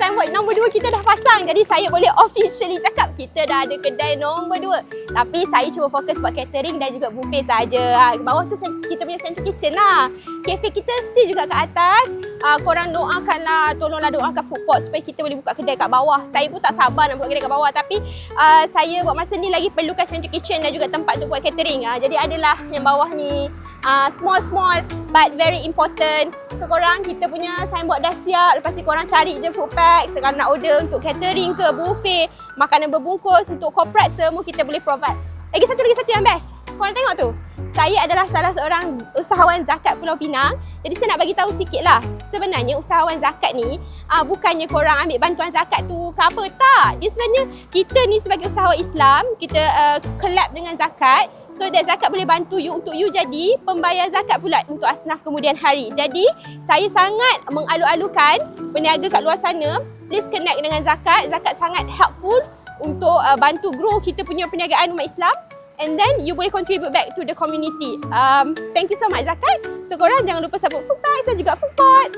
signboard nombor 2 kita dah pasang. Jadi saya boleh officially cakap kita dah ada kedai nombor 2. Tapi saya cuma fokus buat catering dan juga buffet saja. Bawah tu kita punya central kitchen lah. Cafe kita still juga kat atas. Korang doakanlah, tolonglah doakan food court supaya kita boleh buka kedai kat bawah. Saya pun tak sabar nak buka kedai kat bawah, tapi saya buat masa ni lagi perlukan central kitchen dan juga tempat untuk buat catering. Jadi adalah yang bawah ni small but very important. So korang, kita punya signboard dah siap. Lepas ni korang cari je food pack. Sekarang nak order untuk catering ke buffet, makanan berbungkus, untuk corporate, semua kita boleh provide. Lagi satu yang best. Korang tengok tu. Saya adalah salah seorang usahawan zakat Pulau Pinang. Jadi saya nak bagi tahu sikit lah. Sebenarnya usahawan zakat ni bukannya korang ambil bantuan zakat tu ke apa. Tak. Dia sebenarnya kita ni sebagai usahawan Islam, kita collab dengan zakat. So that zakat boleh bantu you untuk you jadi pembayar zakat pula untuk asnaf kemudian hari. Jadi saya sangat mengalu-alukan peniaga kat luar sana, please connect dengan zakat. Zakat sangat helpful untuk bantu grow kita punya perniagaan umat Islam. And then you boleh contribute back to the community. Thank you so much zakat. So korang jangan lupa support food pack dan juga food court.